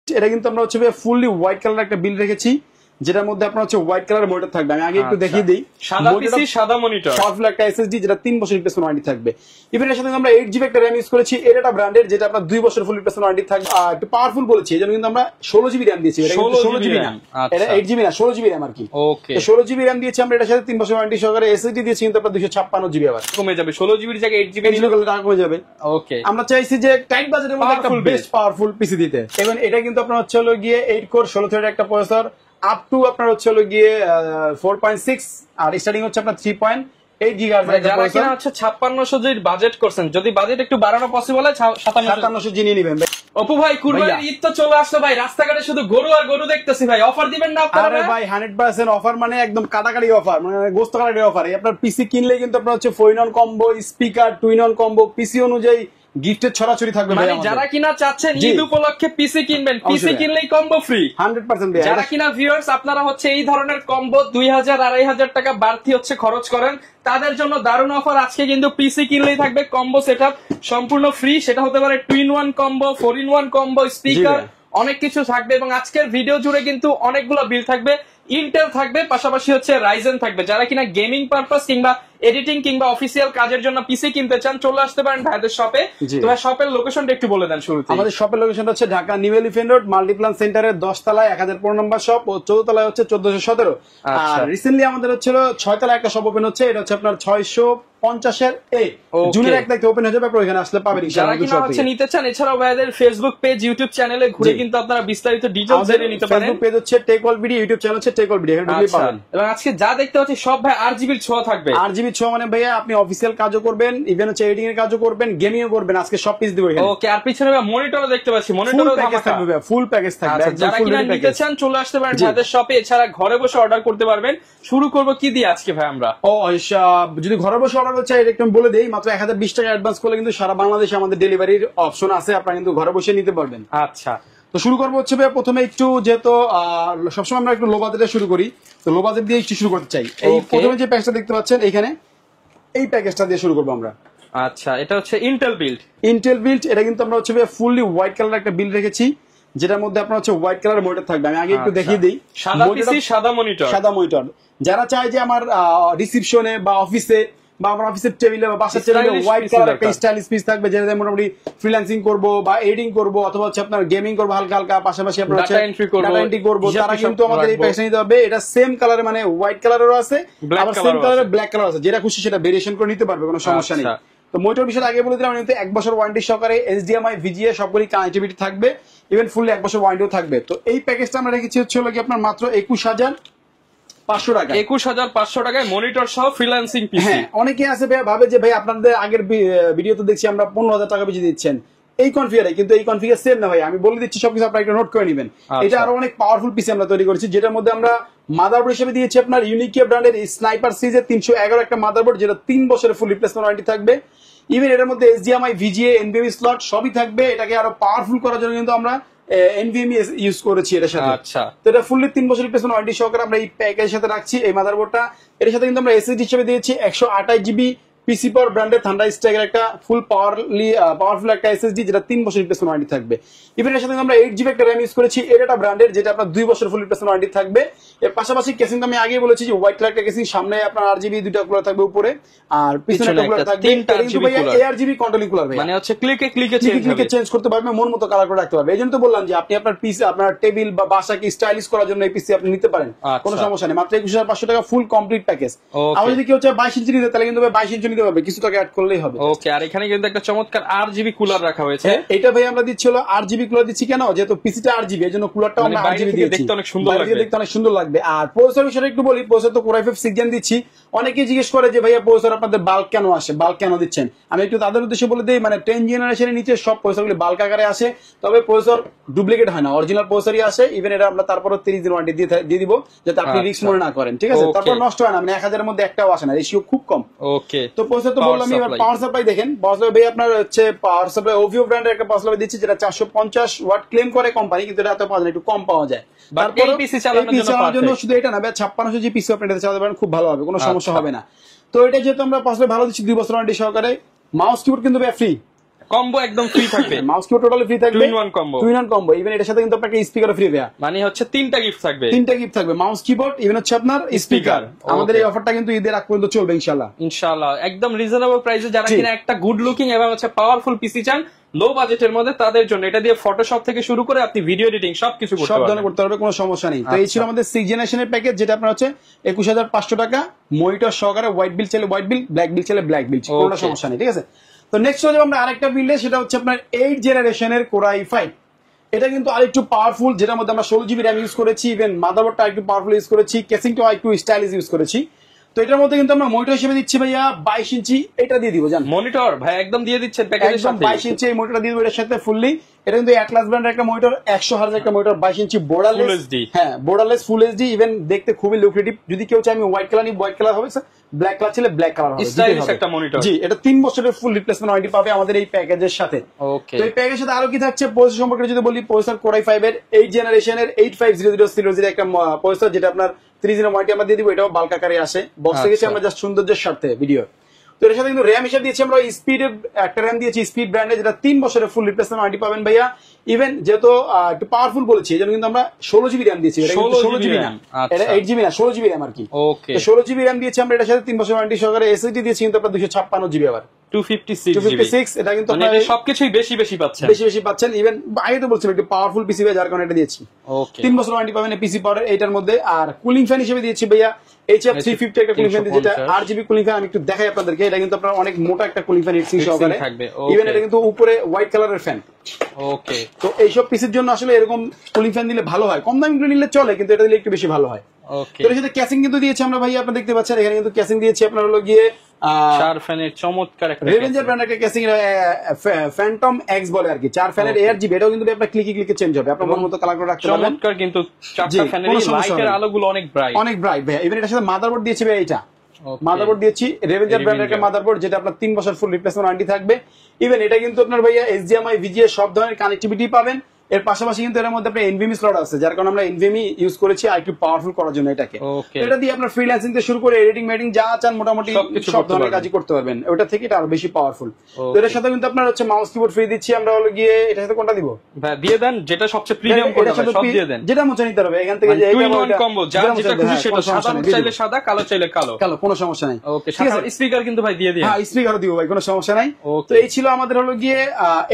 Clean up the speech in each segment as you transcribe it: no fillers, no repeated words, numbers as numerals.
এটা কিন্তু আমরা হচ্ছে ফুললি হোয়াইট কালার একটা বিল রেখেছি, যেটার মধ্যে আপনার হচ্ছে হোয়াইট কালার মনিটর থাকবে। আমি আগে একটু দেখিয়ে দিই, সাদা পিসি সাদা মনিটর, পাওয়ারফুল একটা এসএসডি যেটা 3 বছর রিপ্লেসমেন্ট ওয়ারেন্টি থাকবে। ইভেন এর সাথে আমরা 8GB একটা RAM ইউজ করেছি, এটা ব্র্যান্ডের, যেটা আপনার 2 বছর ফুল রিপ্লেসমেন্ট ওয়ারেন্টি থাকবে। একটু পাওয়ারফুল বলেছি এজন্য কিন্তু আমরা 16GB RAM দিয়েছি। এটা কিন্তু 16GB না, এটা 8GB না, 16GB RAM আর কি। ওকে, 16GB RAM দিয়েছি আমরা, এটার সাথে 3 বছর ওয়ারেন্টি সহকারে এসএসডি দিয়েছি কিন্তু আপনার 256GB আবার কমে যাবে। 16GB এর জায়গায় 8GB নিলে টাকা কমে যাবে। ওকে, আমরা চাইছি যে টাইট বাজেটের মধ্যে একটা বেস্ট পাওয়ারফুল পিসি দিতে। এবং এটা কিন্তু আপনার হচ্ছে হলো গিয়ে 8 কোর 16 থ্রেডের একটা প্রসেসর, আপ টু আপনার হচ্ছে হলো গিয়ে 4.6, আর স্টার্টিং হচ্ছে আপনার 3.8 GHz। যারা কিনা হচ্ছে 5600 যে বাজেট করছেন, যদি বাজেট একটু বাড়ানো পসিবল হয় 5700 জিনিয়ে নেবেন ভাই। অপু ভাই, কুরবানির ঈদ তো চলে আসলো ভাই, রাস্তাঘাটে শুধু গরু আর গরু দেখতেছি ভাই, অফার দিবেন না আপনারা? আরে ভাই 100% অফার, মানে একদম কাটাকাটি অফার, মানে গোস্ত কাটাকাটি অফার। আপনার পিসি কিনলে কিন্তু আপনার হচ্ছে 4-in-1 combo, speaker 2-in-1 combo, পিসি অনুযায়ী গিফটের ছড়াছড়ি থাকবে। মানে যারা কিনা চাচ্ছেন ঈদ উপলক্ষে পিসি কিনবেন, পিসি কিনলেই কম্বো ফ্রি 100%। যারা কিনা ভিউয়ার্স আপনারা হচ্ছে এই ধরনের কম্বো 2000-2500 টাকা বাড়তি হচ্ছে খরচ করেন, তাদের জন্য দারুণ অফার। আজকে কিন্তু পিসি কিনলেই থাকবে কম্বো সেটআপ সম্পূর্ণ ফ্রি। সেটা হতে পারে 2-in-1 combo, 4-in-1 combo, speaker, অনেক কিছু থাকবে। এবং আজকের ভিডিও জুড়ে কিন্তু অনেকগুলো বিল থাকবে, ইন্টেল থাকবে, পাশাপাশি হচ্ছে রাইজেন থাকবে। যারা কিনা গেমিং পারপাস কিংবা এডিটিং কিংবা অফিসিয়াল কাজের জন্য পিসি কিনতে চান, চলে আসতে পারেন ভাইদের শপে। তোমার শপের লোকেশনটা একটু বলে দেন শুরুতে। আমাদের শপের লোকেশনটা হচ্ছে Dhaka new elephant road Multiplan সেন্টারের 10 তলায় 1015 নম্বর শপ, ও 14 তলায় হচ্ছে 1417। আর রিসেন্টলি আমাদের হচ্ছিল 6 তলায় একটা শপ ওপেন হচ্ছে, এটা হচ্ছে আপনার 650 এ জুনের 1 তারিখে ওপেন হয়ে যাবে। আপনারা এখানে আসলে পাবেন। যারা কিনা হচ্ছে নিতে চান, এছাড়াও ভাইদের ফেসবুক পেজ, ইউটিউব চ্যানেলে ঘুরে কিন্তু আপনারা বিস্তারিত ডিটেইলস জেনে নিতে পারেন। ফেসবুক পেজ হচ্ছে Tech All Video, YouTube channel হচ্ছে টেক অল ভিডিও, এখানে ঢুকলে পাবেন। এবং আজকে যা দেখতে পাচ্ছি সব ভাই RGB ছোঁয়া থাকবে। RGB ছোঁয়া মানে ভাইয়া আপনি অফিসিয়াল কাজও করবেন, ইভেন হচ্ছে এডিটিং এর কাজও করবেন, গেমিংও করবেন, আজকে সব পিস দিব এখানে। ওকে, আর পিছনে মনিটরও দেখতে পাচ্ছি, মনিটরও থাকবে, ফুল প্যাকেজ থাকবে। যারা কিনা নিতে চান চলে আসতে পারেন ভাইদের শপে। এছাড়া ঘরে বসে অর্ডার করতে পারবেন। শুরু করব কি দিয়ে আজকে ভাই আমরা? যদি ঘরে বসে অর্ডার করতে চাই, এটা একটু বলে দেই, মাত্র 1020 টাকা অ্যাডভান্স করলে কিন্তু সারা বাংলাদেশে আমাদের ডেলিভারির অপশন আছে, আপনারা কিন্তু ঘরে বসে নিতে পারবেন। আচ্ছা, তো শুরু করবো হচ্ছে প্রথমে একটু, যেহেতু সবসময় আমরা একটু লো বাজেটে শুরু করি, তো লো বাজেট দিয়ে একটু শুরু করতে চাই। এই প্রথমে যে প্যাকেজটা দেখতে পাচ্ছেন এখানে, এই প্যাকেজটা দিয়ে শুরু করবো আমরা। আচ্ছা, এটা হচ্ছে ইন্টেল বিল্ড। এটা কিন্তু আমরা হচ্ছে ফুললি হোয়াইট কালার একটা বিল রেখেছি, যেটার মধ্যে আপনার হচ্ছে হোয়াইট কালার মনিটর থাকবে। আমি আগে একটু দেখিয়ে দিই, সাদা পিসি সাদা মনিটর। যারা চায় যে আমার রিসিপশনে বা অফিসে বা আমার অফিসের টেবিলে বা বাসার টেবিলে হোয়াইট কালার একটা স্টাইলিশ পিস থাকবে, যেটা মোটামুটি ফ্রিল্যান্সিং করবো বা এডিটিং করবো, অথবা হচ্ছে আপনার গেমিং করবো হালকা হালকা, পাশাপাশি আপনার ডাটা এন্ট্রি করবো, তারা কিন্তু আমাদের এই প্যাকেজটা নিতে হবে। এটা সেম কালারে, মানে হোয়াইট কালারেরও আছে, আবার সেম কালারে ব্ল্যাক কালার আছে, যেটা খুশি সেটা ভেরিয়েশন করে নিতে পারবে, কোনো সমস্যা নেই। তো মনিটর বিষয়ে আগে বলে দিলাম, কিন্তু 1 বছর ওয়ারেন্টি সহকারে HDMI VGA সবগুলি কানেক্টিভিটি থাকবে, ইভেন ফুললি 1 বছর ওয়ারেন্টিও থাকবে। তো এই প্যাকেজটা আমরা রেখেছি হচ্ছে হলো কি আপনার মাত্র 21,500 টাকা। 21,500 টাকায় মনিটর সহ ফ্রিল্যান্সিং পিসি। হ্যাঁ, অনেকে আছে ভাবে যে ভাই আপনাদের আগের ভিডিও তো দেখছি আমরা 15,000 টাকা বেশি দিচ্ছেন এই কনফিগারে, কিন্তু এই কনফিগার সেম না ভাই। আমি বলে দিচ্ছি সবকিছু, আপনারা একটু নোট করে নেবেন। এটা আরো অনেক পাওয়ারফুল পিসি আমরা তৈরি করেছি, যেটার মধ্যে আমরা মাদারবোর্ড হিসেবে দিয়েছি আপনার ইউনিকিয়া ব্র্যান্ডের স্নাইপার সিরিজের 311 একটা মাদারবোর্ড, যেটা 3 বছরের ফুল রিপ্লেসমেন্ট ওয়ারেন্টি থাকবে। ইভেন এটার মধ্যে HDMI VGA NVMe স্লট সবই থাকবে। এটাকে আরো পাওয়ারফুল করার জন্য কিন্তু আমরা NVMe ইউজ করেছি এর সাথে। আচ্ছা, তো এটা ফুললি 3 বছর রিপ্লেসমেন্ট ওয়ারেন্টি সহকারে আমরা এই প্যাকেজের সাথে রাখছি এই মাদারবোর্ডটা। এর সাথে কিন্তু আমরা SSD হিসেবে দিয়েছি 128GB পিসি পাওয়ার ব্র্যান্ডের থান্ডার স্ট্রাইকের একটা পাওয়ারফুল একটা SSD, যেটা 3 বছর রিপ্লেসমেন্ট ওয়ারেন্টি থাকবে। ইভেন এর সাথে আমরা 8GB একটা RAM ইউজ করেছি, এটা ব্র্যান্ডের, যেটা আপনার 2 বছর ফুল রিপ্লেসমেন্ট ওয়ারেন্টি থাকবে। এর পাশাপাশি কেসিং আমি আগেই বলেছি যে হোয়াইট কালার একটা কেসিং, সামনে আপনার RGB দুইটা কুলার থাকবে উপরে, আর পিছনে একটা কুলার থাকবে। কিন্তু ভাই ARGB কন্ট্রোলিং কুলার ভাই, মানে হচ্ছে ক্লিকে চেঞ্জ করতে পারবে, মন মতো কালার করে রাখতে পারবে। এইজন্য তো বললাম যে আপনি আপনার পিসি, আপনার টেবিল বা বাসাকে স্টাইলিশ করার জন্য এই পিসি আপনি নিতে পারেন, কোনো সমস্যা নেই। মাত্র 21,500 টাকা ফুল কমপ্লিট প্যাকেজ। আর যদি কেউ চায় 22 ইঞ্চি নিতে, তাহলে কিন্তু 22 ইঞ্চি নিতে পারবে, কিছু টাকা অ্যাড করলেই হবে। ওকে, আর এখানে কিন্তু একটা চমৎকার RGB কুলার রাখা হয়েছে। এটা ভাই আমরা দিচ্ছি হলো RGB কুলার দিচ্ছি, কেন? যেহেতু পিসিটা RGB, এজন্য কুলারটা আমরা RGB দিয়েছি, দেখতে অনেক সুন্দর লাগবে, দেখতে অনেক সুন্দর লাগবে। আর প্রসেসর বিষয়ে একটু বলি, প্রসেসর তো Core i5 6 Gen দিচ্ছি। অনেকেই জিজ্ঞেস করে যে ভাইয়া প্রসেসর আপনাদের বাল্ক কেন আসে, বাল্ক কেন দিচ্ছেন? আমি একটু তাদের উদ্দেশ্যে বলে দিই, মানে 10 জেনারেশনের নিচে সব প্রসেসরগুলি বাল্ক আকারে আসে, তবে প্রসেসর ডুপ্লিকেট হয় না, অরিজিনাল প্রসেসরই আসে। ইভেন এটা আমরা তারপরও 30 দিন ওয়ারেন্টি দিয়ে দিব, যাতে আপনি রিস্ক মনে না করেন, ঠিক আছে? তারপর নষ্ট হয় না, মানে 1000 এর মধ্যে একটাও আসে না, রেশিও খুব কম। ওকে, তো প্রসেসর তো বললাম। এবার পাওয়ার সাপ্লাই দেখেন, পাওয়ার সাপ্লাই ভাই আপনার হচ্ছে পাওয়ার সাপ্লাই ওভিও ব্র্যান্ডের একটা পাওয়ার সাপ্লাই দিচ্ছি, যেটা 450 ওয়াট ক্লেম করে কোম্পানি, কিন্তু এটা এত পাওয়া যায় না, একটু কম পাওয়া যায়। তারপর পিসি চালানোর জন্য শুধু এটা না, 5600 জি পিসি আপনি এটা চালাতে পারেন, খুব ভালো হবে, কোনো সমস্যা হবে না। তো এটা যেহেতু আমরা পাওয়ার সাপ্লাই ভালো দিচ্ছি 2 বছর ওয়ারেন্টি সহকারে। মাউস কিবোর্ড কিন্তু ভাই ফ্রি, কম্বো একদম ফ্রি থাকবে। মাউস কিবোর্ড টোটালি ফ্রি থাকবে, two in one combo, two in one combo. Even এটার সাথে কিন্তু আপনাকে স্পিকারও ফ্রি দেয়া, মানে হচ্ছে 3টা গিফট থাকবে, 3টা গিফট থাকবে, মাউস কিবোর্ড ইভেন হচ্ছে আপনার স্পিকার। আমাদের এই অফারটা কিন্তু ঈদের আগ পর্যন্ত চলবে ইনশাআল্লাহ। ইনশাআল্লাহ একদম রিজনেবল প্রাইসে যারা কিনা একটা গুড লুকিং এবং হচ্ছে পাওয়ারফুল পিসি চান লো বাজেটের মধ্যে, তাদের জন্য এটা দিয়ে ফটোশপ থেকে শুরু করে আপনি ভিডিও এডিটিং সবকিছু করতে পারবেন, সব ধরনের করতে পারবে, কোনো সমস্যা নেই। তো এই ছিল আমাদের 6 জেনারেশনের প্যাকেজ, যেটা আপনার হচ্ছে 21,500 টাকা, মনিটর সহকারে, হোয়াইট বিল চাইলে হোয়াইট বিল, ব্ল্যাক বিল চাইলে ব্ল্যাক বিল, কোনো সমস্যা নেই, ঠিক আছে। তো নেক্সট হয়ে যাবে আমরা আরেকটা বিল্ডে, সেটা হচ্ছে আপনার 8 জেনারেশনের কোরাই 5। এটা কিন্তু আরেকটু পাওয়ারফুল, যেটার মধ্যে আমরা 16 জিবি র্যাম ইউজ করেছি, ইভেন মাদারবোর্ডটা একটু পাওয়ারফুল ইউজ করেছি, কেসিংটাও একটু স্টাইলিশ ইউজ করেছি। তো এটার মধ্যে কিন্তু আমরা মনিটর হিসেবে দিচ্ছি ভাইয়া 22 ইঞ্চি, এটা দিয়ে দিব জান মনিটর ভাই একদম দিয়ে দিচ্ছেন প্যাকেজের একদম সাথে, 22 ইঞ্চি এই মনিটরটা দিয়ে দিব এর সাথে ফুললি। এটা কিন্তু অ্যাটলাস ব্র্যান্ডের একটা মনিটর, 100 হার্জ একটা মনিটর, 22 ইঞ্চি বোর্ডারলেস, ফুল এইচডি, হ্যাঁ বোর্ডারলেস ফুল এইচডি, ইভেন দেখতে খুবই লুক্রেটিভ। যদি কেউ চায় আমি হোয়াইট কালার নিই, হোয়াইট কালার হবে, ব্ল্যাক কালার ছিল ব্ল্যাক কালার হবে, স্টাইলিশ একটা মনিটর। জি, এটা 3 বছরের ফুল রিপ্লেসমেন্ট ওয়ারেন্টি পাবে আমাদের এই প্যাকেজের সাথে। ওকে, তো এই প্যাকেজের সাথে আরো কি থাকছে প্রসেসর সম্পর্কে যদি বলি, প্রসেসর কোরাই 5 এর 8 জেনারেশনের 8500 একটা প্রসেসর, যেটা আপনার 3 জিরো ওয়ারেন্টি আমরা দিয়ে দিব। এটাও বাল্ক আকারে আসে, বক্স থেকে আমরা জাস্ট সৌন্দর্যের স্বার্থে ভিডিও। তো এর সাথে কিন্তু র্যাম হিসেবে দিয়েছি আমরা স্পিডের একটা র্যাম দিয়েছি, স্পিড ব্র্যান্ডে, যেটা 3 বছরের ফুল রিপ্লেসমেন্ট ওয়ারেন্টি পাবেন ভাইয়া। ইভেন যেহেতু একটু পাওয়ারফুল বলেছি, এই জন্য কিন্তু আমরা 16 জিবি র্যাম দিয়েছি, এটা কিন্তু 16 জিবি না, এটা 8 জিবি না, 16 জিবি র্যাম আর কি। ওকে, 16 জিবি র্যাম দিয়েছি আমরা, এটার সাথে 3 বছর ওয়ারেন্টি সহকারে। এসএসডি দিয়েছি কিন্তু আপনার 256 জিবি, আবার 256 এটা কিন্তু মানে আপনার সবকিছুই বেশি বেশি পাচ্ছেন, বেশি পাচ্ছেন। ইভেন আগে তো বলছিলাম একটু পাওয়ারফুল পিসি, যার কারণে এটা দিয়েছি। ওকে, 3 বছর ওয়ারেন্টি পাবেন পিসি পাওয়ার এইটার মধ্যে। আর কুলিং ফ্যান হিসেবে দিয়েছি ভাইয়া HF 350 একটা কুলিং ফ্যান, যেটা 8 জিবি কুলিং ফ্যান। আমি একটু দেখাই আপনাদেরকে, এটা কিন্তু আপনার অনেক মোটা একটা কুলিং ফ্যান, হিটসিং সহকারে থাকবে। ইভেন এটা কিন্তু উপরে হোয়াইট কালারের ফ্যান। ওকে, তো এইসব পিসির জন্য আসলে এরকম কুলিং ফ্যান দিলে ভালো হয়, কম দামি নিলে চলে, কিন্তু এটা দিলে একটু বেশি ভালো হয়। ওকে, তো এর সাথে ক্যাসিং কিন্তু দিয়েছি আমরা ভাই, আপনি দেখতে পাচ্ছেন এখানে কিন্তু ক্যাসিং দিয়েছি আপনার হলো গিয়ে 4 ফ্যানের চমৎকার একটা রেভেঞ্জার ব্র্যান্ড একটা ক্যাসিং, ফ্যান্টম এক্স বলে আর কি, 4 ফ্যানের ARGB। এটাও কিন্তু আপনার ক্লিকে চেঞ্জ হবে, আপনার মন মতো কালার করে রাখতে পারবেন। চমৎকার, কিন্তু 4টা ফ্যানের লাইটের আলোগুলো অনেক ব্রাইট, অনেক ব্রাইট ভাই। ইভেন এটার সাথে মাদারবোর্ড দিয়েছি ভাই, এটা মাদারবোর্ড দিয়েছি রেভেঞ্জার ব্র্যান্ডের একটা মাদারবোর্ড, যেটা আপনার 3 বছর ফুল রিপ্লেসমেন্ট ওয়ারেন্টি থাকবে। ইভেন এটা কিন্তু আপনার ভাইয়া HDMI VGA সব ধরনের কানেক্টিভিটি পাবেন। এর পাশাপাশি কিন্তু এর মধ্যে আপনার NVMe স্লট আছে, যার কারণে আমরা NVMe ইউজ করেছি আর একটু পাওয়ারফুল করার জন্য এটাকে। এটা দিয়ে আপনার ফ্রিল্যান্সিং থেকে শুরু করে এডিটিং মেডিং যা চান মোটামুটি সব ধরনের কাজই করতে পারবেন, ওটা থেকে এটা আরো বেশি পাওয়ারফুল। তো এর সাথে কিন্তু আপনার হচ্ছে মাউস কিবোর্ড ফ্রি দিচ্ছি আমরা, হলো গিয়ে এটার সাথে কোনটা দিব ভাই, দিয়ে দেন যেটা সবচেয়ে প্রিমিয়াম করে সব দিয়ে দেন, যেটা মনে নিতে হবে এখান থেকে, যে টু ইন ওয়ান কম্বো, যা যেটা খুশি সেটা, সাদা চাইলে সাদা, কালো চাইলে কালো, কোনো সমস্যা নাই। ওকে, সাথে স্পিকার কিন্তু ভাই দিয়ে দিন, হ্যাঁ স্পিকারও দিব ভাই, কোনো সমস্যা নাই। তো এই ছিল আমাদের হলো গিয়ে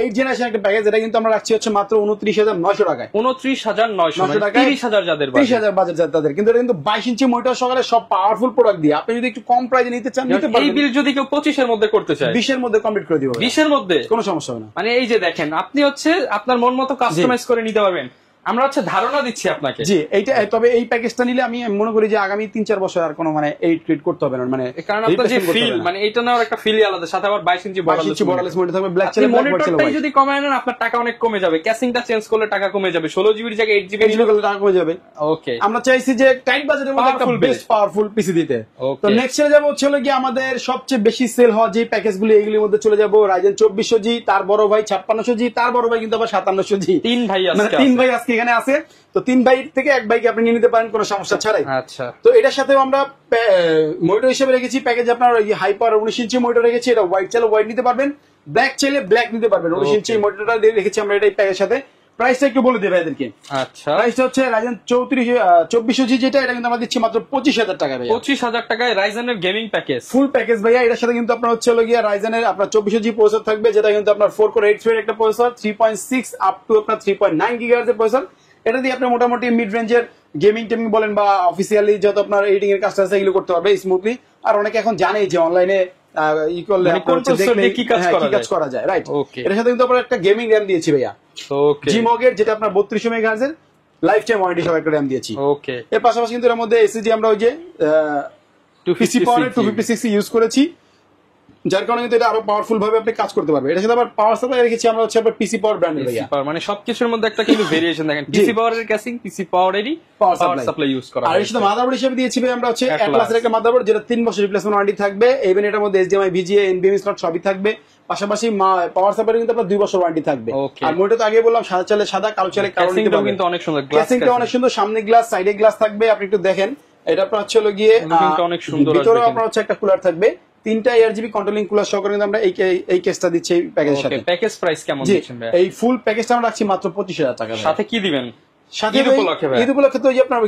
8 জেনারেশন একটা প্যাকেজ, এটা কিন্তু আমরা রাখছি হচ্ছে মাত্র 29,900 টাকায়, 29,900 টাকা, 30,000 যাদের 30,000 বাজেট তাদের। কিন্তু এটা কিন্তু 22 ইঞ্চি মনিটর সহকারে সব পাওয়ারফুল প্রোডাক্ট দিয়ে, আপনি যদি একটু কম প্রাইসে নিতে চান নিতে পারবেন। এই বিল যদি কেউ 25 এর মধ্যে করতে চায়, 20 এর মধ্যে কমপ্লিট করে দিব, 20 এর মধ্যে কোনো সমস্যা হবে না। মানে এই যে দেখেন, আপনি হচ্ছে আপনার মন মতো কাস্টমাইজ করে নিতে পারবেন। আমরা হচ্ছে ধারণা দিচ্ছি আপনাকে, জি এইটা। তবে এই প্যাকেজটা নিলে আমি মনে করি যে আগামী 3-4 বছর আর কোনো মানে এই ট্রিট করতে হবে না, মানে কারণ আপনার যে ফিল, মানে এটা নেওয়ার একটা ফিলই আলাদা, সাথে আবার 22 ইঞ্চি বর্ডারলেস মনিটর থাকবে, ব্ল্যাক ছিল ব্ল্যাক ছিল। মনিটরটাই যদি কমায় নেন আপনার টাকা অনেক কমে যাবে, ক্যাসিংটা চেঞ্জ করলে টাকা কমে যাবে, 16 জিবির জায়গায় 8 জিবি নিলে টাকা কমে যাবে। ওকে, আমরা চাইছি যে টাইট বাজেটের মধ্যে একটা বেস্ট পাওয়ারফুল পিসি দিতে। তো নেক্সট চলে যাব হচ্ছে কি আমাদের সবচেয়ে বেশি সেল হওয়া যে প্যাকেজগুলো, এইগুলোর মধ্যে চলে যাব Ryzen 2400G, তার বড় ভাই 5600G, তার বড় ভাই কিন্তু আবার 5700G। 3 ভাই আছে, মানে 3 ভাই আজকে এখানে আছে। তো 3 ভাই থেকে 1 ভাইকে আপনি নিয়ে নিতে পারেন কোনো সমস্যা ছাড়াই। আচ্ছা, তো এটার সাথে আমরা মনিটর হিসেবে রেখেছি প্যাকেজ আপনার হাইপার 19 ইঞ্চি মনিটর রেখেছি, এটা হোয়াইট চাইলে হোয়াইট নিতে পারবেন, ব্ল্যাক চাইলে ব্ল্যাক নিতে পারবেন। 19 ইঞ্চি মনিটরটা রেখেছি আমরা এটাই প্যাকেজের সাথে। প্রাইসটা একটু বলে দেবে এদেরকে। আচ্ছা, প্রাইসটা হচ্ছে Ryzen 2400G, যেটা এটা কিন্তু আমরা দিচ্ছি মাত্র 25,000 টাকা ভাই, 25,000 টাকায় Ryzen এর গেমিং প্যাকেজ, ফুল প্যাকেজ ভাইয়া। এটার সাথে কিন্তু আপনার হচ্ছে হলো গিয়া Ryzen এর আপনার 2400G প্রসেসর থাকবে, যেটা কিন্তু আপনার 4 কোর 8 থ্রেড একটা প্রসেসর, 3.6 আপ টু আপনার 3.9 গিগাহার্জ এর প্রসেসর। এটা দিয়ে আপনি মোটামুটি মিড রেঞ্জের গেমিং টেমিং বলেন বা অফিসিয়ালি যত আপনার এডিটিং এর কাজটা আছে এগুলো করতে পারবে স্মুথলি। আর অনেকে এখন জানেই যে অনলাইনে ই করলে কি কাজ করা যায়, রাইট। এটার সাথে কিন্তু আপনার একটা গেমিং র্যাম দিয়েছি ভাইয়া, জিমগের, যেটা আপনার 3200 মেগাহার্জ এর লাইফ টাইম ওয়ারেন্টি সহ একটা র্যাম দিয়েছি। ওকে, এর পাশাপাশি কিন্তু এর মধ্যে এসএসডি আমরা ওই যে পিসি পাওয়ার 256 ইউজ করেছি, যার কারণে কিন্তু এটা আরো পাওয়ারফুল ভাবে আপনি কাজ করতে পারবেন। এটা সাথে আবার পাওয়ার সাপ্লাই রেখেছি আমরা হচ্ছে আপনার পিসি পাওয়ার ব্র্যান্ডের ভাইয়া, মানে সবকিছুর মধ্যে একটা কিন্তু ভেরিয়েশন দেখেন, পিসি পাওয়ারের ক্যাসিং, পিসি পাওয়ারেরই পাওয়ার সাপ্লাই ইউজ করা। আর এর সাথে মাদারবোর্ড হিসেবে দিয়েছি ভাই আমরা হচ্ছে অ্যাটলাসের একটা মাদারবোর্ড, যেটা 3 বছর রিপ্লেসমেন্ট ওয়ারেন্টি থাকবে। ইভেন এটার মধ্যে HDMI VGA NVMe স্লট সবই থাকবে, পাশাপাশি পাওয়ার সাপ্লাই কিন্তু আপনার 2 বছর ওয়ারেন্টি থাকবে। আর মনিটর তো আগে বললাম সাদা চালে সাদা, কালো চালে কালো নিতে পারবেন। কিন্তু অনেক সুন্দর, ক্যাসিংটা অনেক সুন্দর, সামনে গ্লাস সাইডে গ্লাস থাকবে, আপনি একটু দেখেন। এটা আপনার হচ্ছে হলো গিয়ে অনেক সুন্দর, ভিতরে আপনার হচ্ছে একটা কুলার থাকবে, 3টা ARGB কন্ট্রোলিং কুলার সহকারে কিন্তু আমরা এই কেসটা দিচ্ছি এই প্যাকেজের সাথে। প্যাকেজ প্রাইস কেমন জি, দিচ্ছেন ভাই? এই ফুল প্যাকেজটা আমরা রাখছি মাত্র 25,000 টাকা। সাথে কি দিবেন? সাথে ঈদ উপলক্ষে ভাই? ঈদ উপলক্ষে তো ওই যে আপনার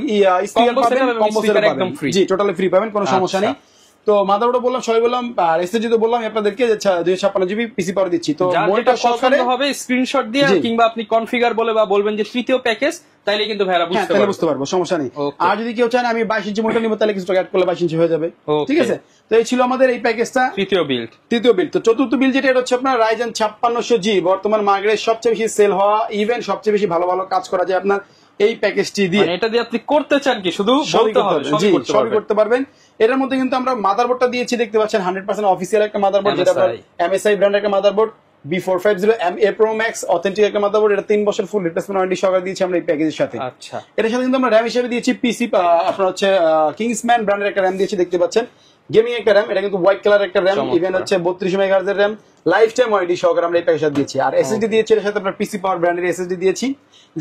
স্পিকার Combo পাবেন, setup এবং কম্বো speaker সেটআপ একদম পাবেন। free। জি, টোটালি ফ্রি পাবেন, কোনো সমস্যা আচ্ছা। নেই। তো মাদারবোর্ড বললাম, সবাই বললাম, আর এসএসডি তো বললাম আপনাদেরকে যে 256GB পিসি পাওয়ার দিচ্ছি। তো যার যেটা মনিটর সহকারে পছন্দ হবে স্ক্রিনশট দিয়ে জি। কিংবা আপনি কনফিগার বলে বা বলবেন যে তৃতীয় প্যাকেজ, তাইলে কিন্তু ভাইরা হ্যাঁ, বুঝতে তাহলে পারবে। বুঝতে পারবো, সমস্যা নেই। Okay. আর যদি কেউ চান আমি 22 ইঞ্চি মনিটর নিব, তাহলে কিছু টাকা অ্যাড করলে 22 ইঞ্চি হয়ে যাবে। Okay. ঠিক আছে, তো এই ছিল আমাদের এই প্যাকেজটা, তৃতীয় বিল্ড। তৃতীয় বিল। তো চতুর্থ বিল যেটা, এটা হচ্ছে আপনার Ryzen 5600G, বর্তমান মার্কেটে সবচেয়ে বেশি সেল হওয়া, ইভেন সবচেয়ে বেশি ভালো ভালো কাজ করা যায় আপনার এই প্যাকেজটি দিয়ে। মানে এটা দিয়ে আপনি করতে চান কি, শুধু সবই বলতে করতে হবে, পারবেন। জি, সবই পারবেন। করতে পারবেন। এটার মধ্যে কিন্তু আমরা মাদারবোর্ডটা দিয়েছি, দেখতে পাচ্ছেন 100% অফিসিয়াল একটা মাদারবোর্ড, যেটা আপনার MSI ব্র্যান্ডের একটা motherboard, B450MA Pro Max authentic একটা মাদারবোর্ড। এটা 3 বছর ফুল রিপ্লেসমেন্ট ওয়ারেন্টি সহকারে দিয়েছি আমরা এই প্যাকেজের সাথে। আচ্ছা, এটার সাথে কিন্তু আমরা র্যাম হিসেবে দিয়েছি পিসি, আপনার হচ্ছে কিংসম্যান ব্র্যান্ডের একটা র্যাম দিয়েছি, দেখতে পাচ্ছেন গেমিং একটা র্যাম। এটা কিন্তু হোয়াইট কালার একটা র্যাম, চমৎকার। ইভেন হচ্ছে 32 মেগাহার্জ এর র্যাম, লাইফ টাইম ওয়ারেন্টি সহকারে আমরা এই প্যাকেজটা দিয়েছি। আর এসএসডি দিয়েছি এর সাথে আপনার পিসি পাওয়ার ব্র্যান্ডের এসএসডি দিয়েছি,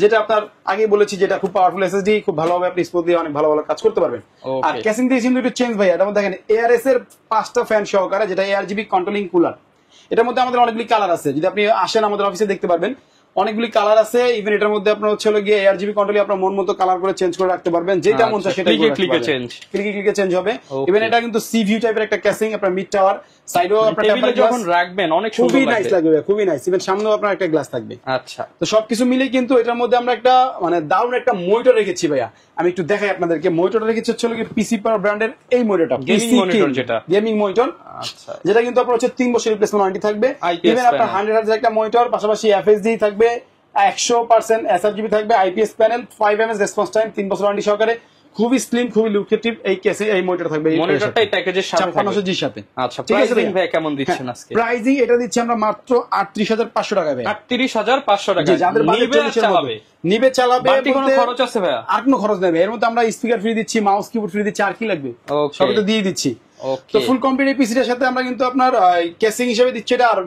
যেটা আপনার আগেই বলেছি, যেটা খুব পাওয়ারফুল এসএসডি, খুব ভালোভাবে আপনি স্মুথ দিয়ে অনেক ভালো ভালো কাজ করতে পারবেন। Okay. আর কেসিং দিয়েছি কিন্তু একটু চেঞ্জ ভাই, এটার মধ্যে দেখেন ARS এর 5টা ফ্যান সহকারে, যেটা ARGB কন্ট্রোলিং কুলার। এটার মধ্যে আমাদের অনেকগুলি কালার আছে, যদি আপনি আসেন আমাদের অফিসে দেখতে পারবেন অনেকগুলি কালার আছে। ইভেন এটার মধ্যে আপনার হচ্ছে গিয়ে ARGB কন্ট্রোল আপনার মন মতো কালার করে চেঞ্জ করে রাখতে পারবেন, যেটা মন চায় সেটাই ক্লিকে ক্লিকে চেঞ্জ। ক্লিকে ক্লিকে চেঞ্জ হবে। Okay. ইভেন এটা কিন্তু সি ভিউ টাইপের একটা কেসিং, আপনার মিড টাওয়ার সাইডেও আপনার টেবিলে টেম্পার যখন গ্লাস, রাখবেন অনেক সুন্দর খুবই নাইস লাগবে। লাগবে, খুবই নাইস। ইভেন সামনেও আপনার একটা গ্লাস থাকবে। আচ্ছা, তো সবকিছু মিলে কিন্তু এটার মধ্যে আমরা একটা মানে দারুণ একটা মনিটর রেখেছি ভাইয়া। আমি একটু দেখাই আপনাদেরকে, মনিটরটা রেখেছি হচ্ছে পিসি পাওয়ার ব্র্যান্ডের এই মনিটরটা, Gaming monitor যেটা। গেমিং মনিটর, আচ্ছা, যেটা কিন্তু আপনার হচ্ছে 3 বছর রিপ্লেসমেন্ট ওয়ারেন্টি থাকবে। IPS ইভেন আপনার panel। 100 হার্জ একটা মনিটর, পাশাপাশি FHD থাকবে, 100% sRGB থাকবে, IPS panel, 5 ms response time, 3 বছর ওয়ারেন্টি সহকারে, খুবই স্লিম, খুবই লুকেটিভ এই কেসে এই মনিটর থাকবে। এই মনিটরটা এই প্যাকেজের সাথে থাকবে। 5600G এর সাথে। আচ্ছা, ঠিক আছে প্রাইসিং ভাই কেমন দিচ্ছেন আজকে? প্রাইজিং এটা দিচ্ছি আমরা মাত্র 38,500 টাকা ভাই। 38,500 টাকা। জি, যাদের বাজেট নিবে আর 40 এর চালাবে। মধ্যে, নিবে চালাবে, বাড়তি কোনো বলতে খরচ আছে ভাইয়া? আর কোনো খরচ নেই। এর মধ্যে আমরা স্পিকার ফ্রি দিচ্ছি, মাউস কিবোর্ড ফ্রি দিচ্ছি, আর কি লাগবে Okay. সবই তো দিয়ে দিচ্ছি। Okay. তো ফুল কমপ্লিট এই পিসিটার সাথে আমরা কিন্তু আপনার কেসিং হিসেবে দিচ্ছি এটা, আর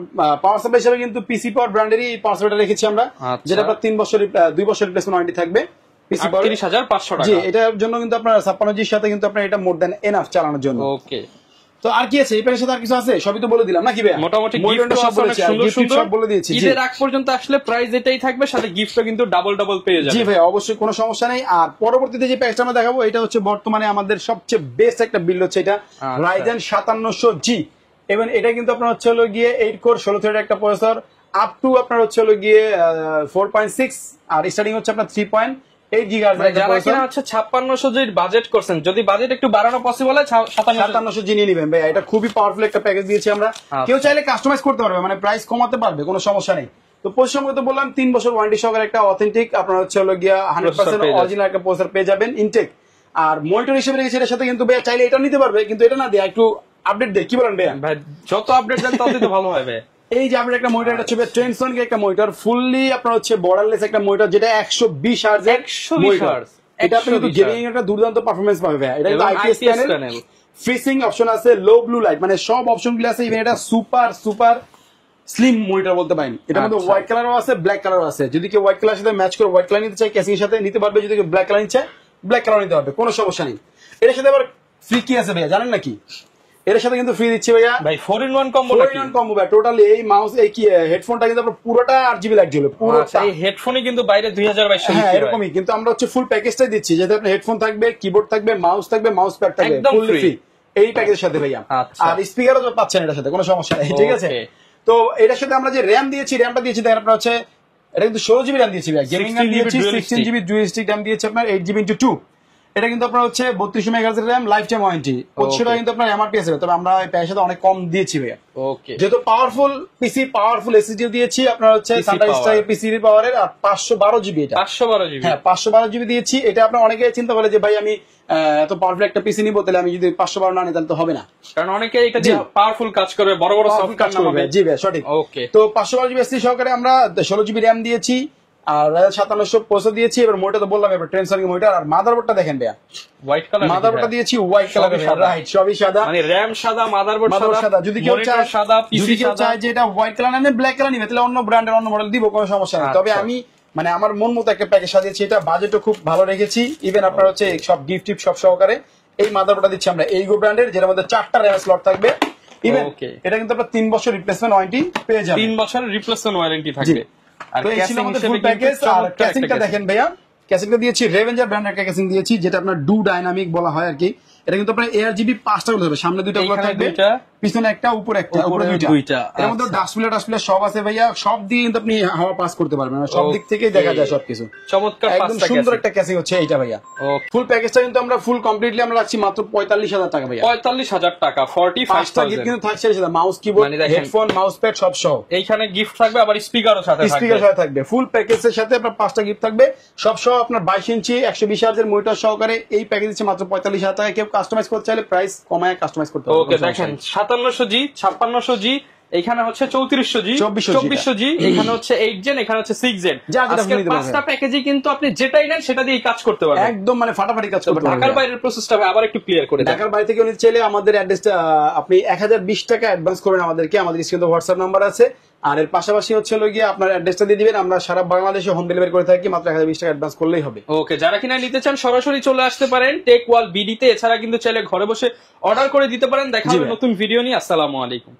পাওয়ার সাপ্লাই হিসেবে কিন্তু পিসি পাওয়ার ব্র্যান্ডেরই পাওয়ার সাপ্লাইটা রেখেছি আমরা, আচ্ছা। যেটা আপনার 2 বছর রিপ্লেসমেন্ট ওয়ারেন্টি থাকবে পিসি পাওয়ার। 38,500 জি, টাকা। এটার জন্য কিন্তু আপনার 56G সাথে কিন্তু আপনার এটা মোর দ্যান এনাফ চালানোর জন্য। ওকে, তো আর কি আছে এই প্যাকের সাথে, আর কিছু আছে? সবই তো বলে দিলাম নাকি ভাই? মোটামুটি মনিটরটা সব বলেছি, আর সুন্দর gift সুন্দর সব বলে দিয়েছি। জি। ঈদের আগ পর্যন্ত আসলে প্রাইস এটাই থাকবে, সাথে গিফটও কিন্তু ডাবল ডাবল পেয়ে জি যাবে। ভাই, অবশ্যই, কোনো সমস্যা নেই। আর পরবর্তীতে যে প্যাকেজটা আমরা দেখাবো, এটা হচ্ছে বর্তমানে আমাদের সবচেয়ে বেস্ট একটা বিল্ড হচ্ছে এটা, আচ্ছা। Ryzen 5700G। এবং এটা কিন্তু আপনার হচ্ছে হলো গিয়ে 8 কোর 16 থ্রেড একটা প্রসেসর, আপ টু আপনার হচ্ছে হলো গিয়ে 4.6, আর স্টার্টিং হচ্ছে আপনার 3.8 GHz মানে একটা যারা প্রসেসর। কিনা হচ্ছে 5600 যে বাজেট করছেন, যদি বাজেট একটু বাড়ানো পসিবল হয় 5700। 5700G নিয়ে নিবেন ভাই, এটা খুবই পাওয়ারফুল একটা প্যাকেজ দিয়েছি আমরা। আচ্ছা। কেউ চাইলে কাস্টমাইজ করতে পারবে, মানে প্রাইস কমাতে পারবে, কোনো সমস্যা নেই। তো পরিশ্রমগত বললাম 3 বছর ওয়ারেন্টি সহকারে একটা অথেন্টিক আপনার হচ্ছে হলো গিয়া 100% পেয়ে যাবেন। অরিজিনাল একটা প্রসেসর পেয়ে যাবেন ইনটেক। আর মনিটর হিসেবে রেখেছি এর সাথে, কিন্তু ভাই চাইলে এটা নিতে পারবে, কিন্তু এটা না দিয়ে একটু আপডেট দেয়, কি বলেন ভাই? ভাই যত আপডেট দেন ততই তো ভালো হবে। এই যে আপডেট একটা মনিটর, এটা হচ্ছে ট্রেনসন একটা মনিটর, ফুললি আপনার হচ্ছে বর্ডারলেস একটা মনিটর, যেটা 120 হার্জ 120 হার্জ। এটা আপনি কিন্তু 120 গেমিং একটা দুর্দান্ত পারফরম্যান্স পাবে ভাই। এটা কিন্তু এবং IPS IPS panel, panel, ফ্রিসিং option আছে, লো ব্লু লাইট, মানে সব অপশনগুলো আছে। ইভেন এটা সুপার সুপার স্লিম মনিটর বলতে পারেন। এটার মধ্যে আচ্ছা। হোয়াইট কালারও আছে, ব্ল্যাক কালারও আছে। যদি কেউ হোয়াইট কালার সাথে ম্যাচ করে হোয়াইট কালার নিতে চায়, কেসিং এর সাথে নিতে পারবে। যদি কেউ ব্ল্যাক কালার নিতে চায়, ব্ল্যাক কালার নিতে পারবে, কোনো সমস্যা নেই। এর সাথে আবার ফ্রি কি আছে ভাইয়া জানেন নাকি? এর সাথে কিন্তু ফ্রি দিচ্ছি ভাইয়া ভাই 4-in-1 কম্বো নাকি? কম্বো ভাই, টোটালি এই মাউস এই কি হেডফোনটা কিন্তু আপনার পুরোটা 8GB লাইট জ্বলে, পুরোটা। আচ্ছা, এই হেডফোনই কিন্তু বাইরে 2022 হ্যাঁ, এরকমই। কিন্তু আমরা হচ্ছে ফুল প্যাকেজটাই দিচ্ছি, যাতে আপনার হেডফোন থাকবে, কিবোর্ড থাকবে, মাউস থাকবে, মাউস প্যাড থাকবে, একদম ফুললি free। ফ্রি এই প্যাকেজের সাথে ভাইয়া। আচ্ছা। আর স্পিকারও তো পাচ্ছেন এটার সাথে, কোনো সমস্যা নেই, ঠিক আছে? Okay। তো এটার সাথে আমরা যে র্যাম দিয়েছি, র্যামটা দিয়েছি দেখেন আপনার হচ্ছে, এটা কিন্তু 16GB র্যাম দিয়েছি ভাই, গেমিং র্যাম 16GB দিয়েছি, dual 16GB জুইস্টিক র্যাম দিয়েছি আপনার 8GB/2। এটা কিন্তু আপনার হচ্ছে 32 megahertz RAM, life time warranty. 2500 টাকা কিন্তু আপনার এমআরপি আছে, তবে আমরা এই প্যাকের সাথে অনেক কম দিয়েছি ভাইয়া। ওকে, যেহেতু পাওয়ারফুল পিসি, পাওয়ারফুল এসএসডি দিয়েছি আপনার হচ্ছে PC সানরাইজ power। স্ট্রাইকের পিসি পাওয়ারের, আর 512GB এটা। 512GB। হ্যাঁ, 512GB দিয়েছি। এটা আপনার অনেকে চিন্তা করে যে ভাই আমি এত পাওয়ারফুল একটা পিসি নিবো, তাহলে আমি যদি 512 না নিই তাহলে তো হবে না। কারণ অনেকে এটা দিয়ে পাওয়ারফুল কাজ করবে, বড় বড় Powerful সফটওয়্যার কাজ করবে, নামাবে। জি ভাই, সঠিক। ওকে, তো 512GB এসএসডি সহকারে আমরা 16GB র্যাম দিয়েছি, আর 5700 প্রসেসর দিয়েছি। এবার মোটা তো বললাম, এবার ট্রেনসন মোটা। আর মাদারবোর্ডটা দেখেন ভাইয়া, হোয়াইট কালার। মাদারবোর্ডটা দিয়েছি হোয়াইট কালার, রাইট, সবই সাদা, মানে র‍্যাম সাদা, মাদারবোর্ড সাদা। যদি কেউ monitor চায় সাদা, পিসি যদি কেউ সাদা। চায় যে এটা হোয়াইট কালার না ব্ল্যাক কালার নিবে, তাহলে অন্য ব্র্যান্ডের অন্য মডেল দিব, কোনো সমস্যা নেই। তবে আচ্ছা। আমি মানে আমার মন মতো একটা প্যাকেজ সাজিয়েছি, এটা বাজেটও খুব ভালো রেখেছি। ইভেন আপনার হচ্ছে সব গিফট টিপ সব সহকারে এই মাদারবোর্ডটা দিচ্ছি আমরা এইগো ব্র্যান্ডের, যেটার মধ্যে 4টা র্যাম স্লট থাকবে। Even Okay. এটা কিন্তু আপনার 3 বছর রিপ্লেসমেন্ট ওয়ারেন্টি পেয়ে যাবেন। 3 বছরের রিপ্লেসমেন্ট ওয়ারেন্টি থাকবে। আর তো এই ছিল ক্যাসিং আমাদের হিসেবে ফুল প্যাকেজ। আর ক্যাসিংটা দেখেন ভাইয়া, ক্যাসিংটা দিয়েছি রেভেঞ্জার ব্র্যান্ডের একটা ক্যাসিং দিয়েছি, যেটা আপনার ডু ডাইনামিক বলা হয় আর কি। এটা কিন্তু আপনার ARGB 5টা গুলো থাকবে, সামনে 2টা গুলো থাকবে, পিছনে একটা, উপরে একটা, উপরে দুইটা। এর মধ্যে ডাস্টবিন সব আছে ভাইয়া, সব দিয়ে কিন্তু আপনি হাওয়া পাস করতে পারবেন, সব দিক থেকেই দেখা যায় সবকিছু। চমৎকার একদম সুন্দর একটা ক্যাসিং হচ্ছে এইটা ভাইয়া। ফুল প্যাকেজটা কিন্তু আমরা ফুল কমপ্লিটলি আমরা রাখছি মাত্র 45,000 টাকা ভাইয়া। 45,000 টাকা, 5টা গিফট 45,000। কিন্তু থাকছে, mouse, keyboard, headphone, mouse pad সব সহ। এইখানে গিফট থাকবে, আবার স্পিকারও সাথে থাকবে। স্পিকার সাথে থাকবে। ফুল প্যাকেজের সাথে আপনার 5টা গিফট থাকবে, সব সহ আপনার 22 ইঞ্চি 120 হার্জের মনিটর সহকারে। এই প্যাকেজ দিচ্ছে মাত্র 45,000 টাকা। কেউ কাস্টমাইজ করতে চাইলে প্রাইস কমায় কাস্টমাইজ করতে পারবে। ওকে, দেখেন 5700G, 5600G, এখানে হচ্ছে 3400G, 2400G, এখানে হচ্ছে 8 জেন, এখানে হচ্ছে 6 জেন। আজকে 5টা প্যাকেজে কিন্তু আপনি যেটাই নেন সেটা দিয়ে কাজ করতে পারবেন, একদম মানে ফাটাফাটি কাজ করতে পারবেন। ঢাকার বাইরের প্রসেসটা আবার একটু ক্লিয়ার করে দেন। ঢাকার বাইরে থেকে নিতে চাইলে আমাদের অ্যাড্রেসটা আপনি 1020 টাকা অ্যাডভান্স করেন আমাদেরকে, আমাদের স্ক্রিনে হোয়াটসঅ্যাপ নাম্বার আছে। আর এর পাশাপাশি হচ্ছে গিয়ে আপনার অ্যাড্রেসটা দিয়ে দিবেন, আমরা সারা বাংলাদেশে হোম ডেলিভারি করে থাকি, মাত্র 1020 টাকা অ্যাডভান্স করলেই হবে। ওকে, যারা কিনা নিতে চান সরাসরি চলে আসতে পারেন টেক ওয়াল বিডিতে, এছাড়া কিন্তু চাইলে ঘরে বসে অর্ডার করে দিতে পারেন। দেখা হবে নতুন ভিডিও নিয়ে। আসসালামু আলাইকুম।